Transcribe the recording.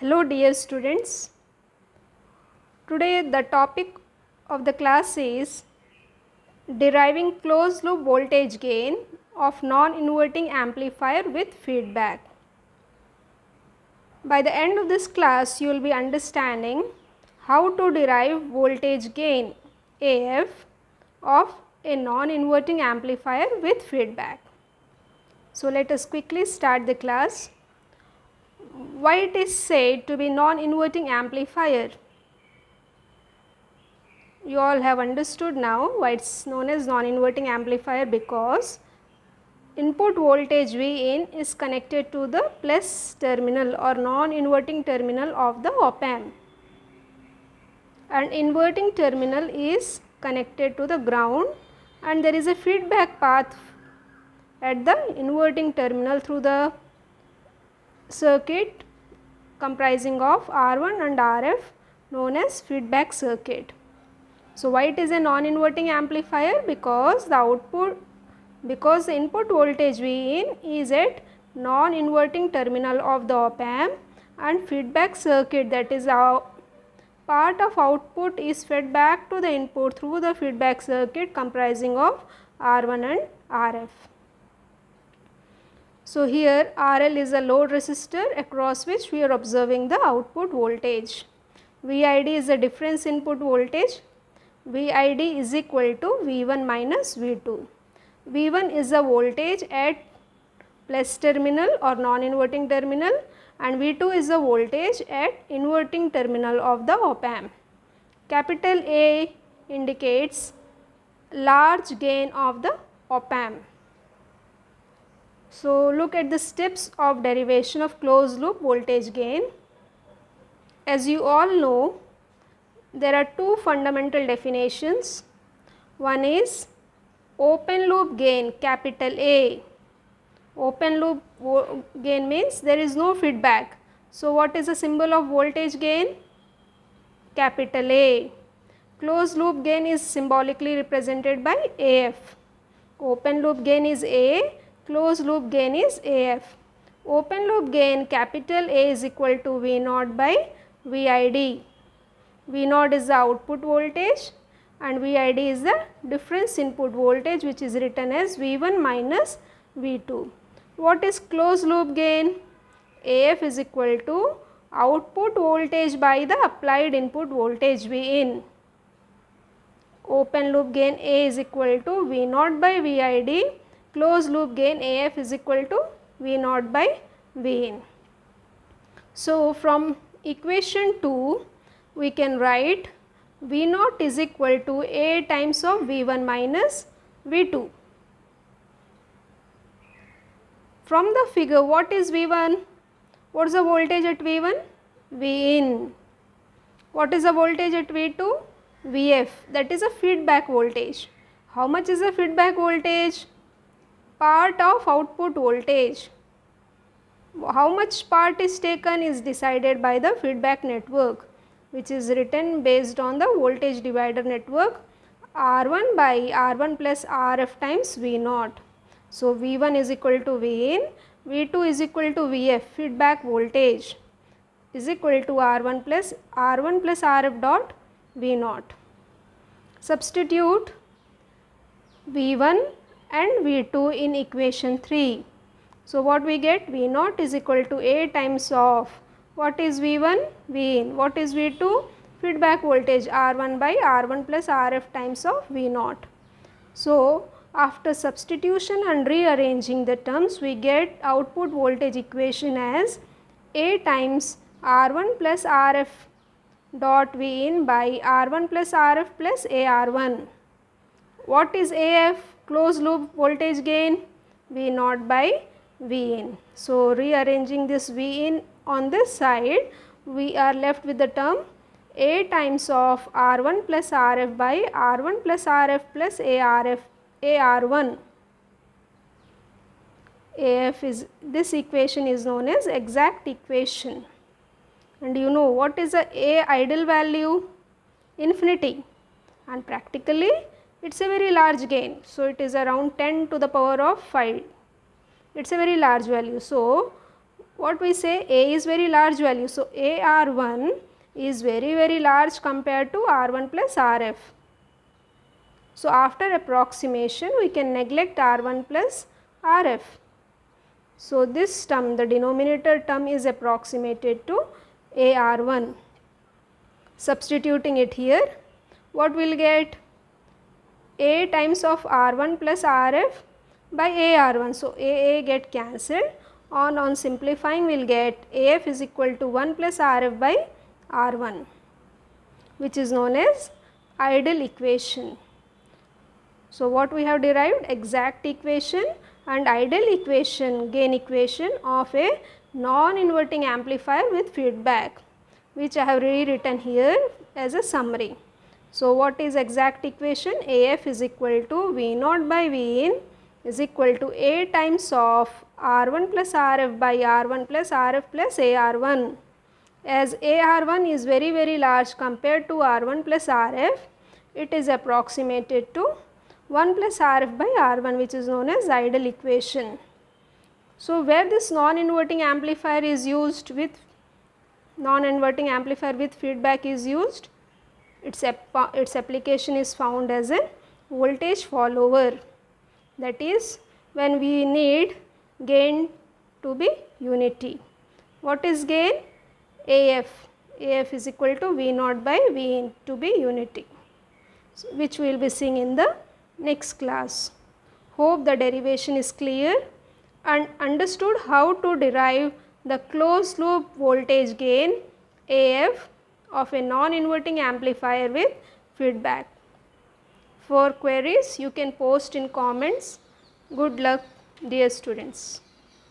Hello dear students, today the topic of the class is deriving closed loop voltage gain of non-inverting amplifier with feedback. By the end of this class you will be understanding how to derive voltage gain AF of a non-inverting amplifier with feedback. So let us quickly start the class. Why it is said to be non-inverting amplifier? You all have understood now why it is known as non-inverting amplifier, because input voltage Vin is connected to the plus terminal or non-inverting terminal of the op amp, and inverting terminal is connected to the ground, and there is a feedback path at the inverting terminal through the circuit comprising of R1 and RF known as feedback circuit. So why it is a non-inverting amplifier? Because the input voltage Vin is at non-inverting terminal of the op amp, and feedback circuit, that is our part of output, is fed back to the input through the feedback circuit comprising of R1 and RF. So here RL is a load resistor across which we are observing the output voltage. VID is the difference input voltage. VID is equal to V1 minus V2. V1 is the voltage at plus terminal or non-inverting terminal, and V2 is the voltage at inverting terminal of the op amp. Capital A indicates large gain of the op amp. So look at the steps of derivation of closed loop voltage gain. As you all know, there are two fundamental definitions. One is open loop gain, capital A. Open loop gain means there is no feedback. So what is the symbol of voltage gain? Capital A. Closed loop gain is symbolically represented by AF. Open loop gain is A, closed loop gain is AF. Open loop gain capital A is equal to V0 by VID. V0 is the output voltage and VID is the difference input voltage, which is written as V1 minus V2. What is closed loop gain? AF is equal to output voltage by the applied input voltage Vin. Open loop gain A is equal to V0 by VID. Closed loop gain AF is equal to V0 by Vin. So from equation 2 we can write V0 is equal to A times of V1 minus V2. From the figure, what is V1? What is the voltage at V1? Vin. What is the voltage at V2? Vf, that is a feedback voltage. How much is the feedback voltage? Part of output voltage. How much part is taken is decided by the feedback network, which is written based on the voltage divider network R1 by R1 plus RF times V0. So V1 is equal to Vin, V2 is equal to Vf, feedback voltage, is equal to R1 plus RF dot V0. Substitute V1 and V2 in equation 3. So what we get? V0 is equal to A times of, what is V1? Vin. What is V2? Feedback voltage R1 by R1 plus RF times of V0. So after substitution and rearranging the terms, we get output voltage equation as A times R1 plus RF dot Vin by R1 plus RF plus AR1. What is AF? Closed loop voltage gain, V0 by Vin. So rearranging this Vin on this side, we are left with the term A times of R1 plus RF by R1 plus RF plus AR1. AF is, this equation is known as exact equation. And you know what is the A ideal value? Infinity. And practically it is a very large gain. So it is around 10 to the power of 5. It is a very large value. So what we say, A is very large value. So, AR1 is very large compared to R1 plus RF. So, after approximation we can neglect R1 plus RF. So, this term, the denominator term, is approximated to AR1. Substituting it here, what we will get? A times of R1 plus RF by AR1. So, AA get cancelled. On simplifying we will get AF is equal to 1 plus RF by R1, which is known as ideal equation. So, what we have derived? Exact equation and ideal equation, gain equation of a non-inverting amplifier with feedback, which I have rewritten here as a summary. So, what is exact equation? AF is equal to V naught by V in is equal to A times of R1 plus RF by R1 plus RF plus AR1. As AR1 is very large compared to R1 plus RF, it is approximated to 1 plus RF by R1, which is known as ideal equation. So, where this non-inverting amplifier is used with feedback is used, its application is found as a voltage follower. That is, when we need gain to be unity. What is gain? AF. AF is equal to V naught by V in to be unity, so, which we will be seeing in the next class. Hope the derivation is clear and understood how to derive the closed loop voltage gain AF of a non-inverting amplifier with feedback. For queries you can post in comments. Good luck, dear students.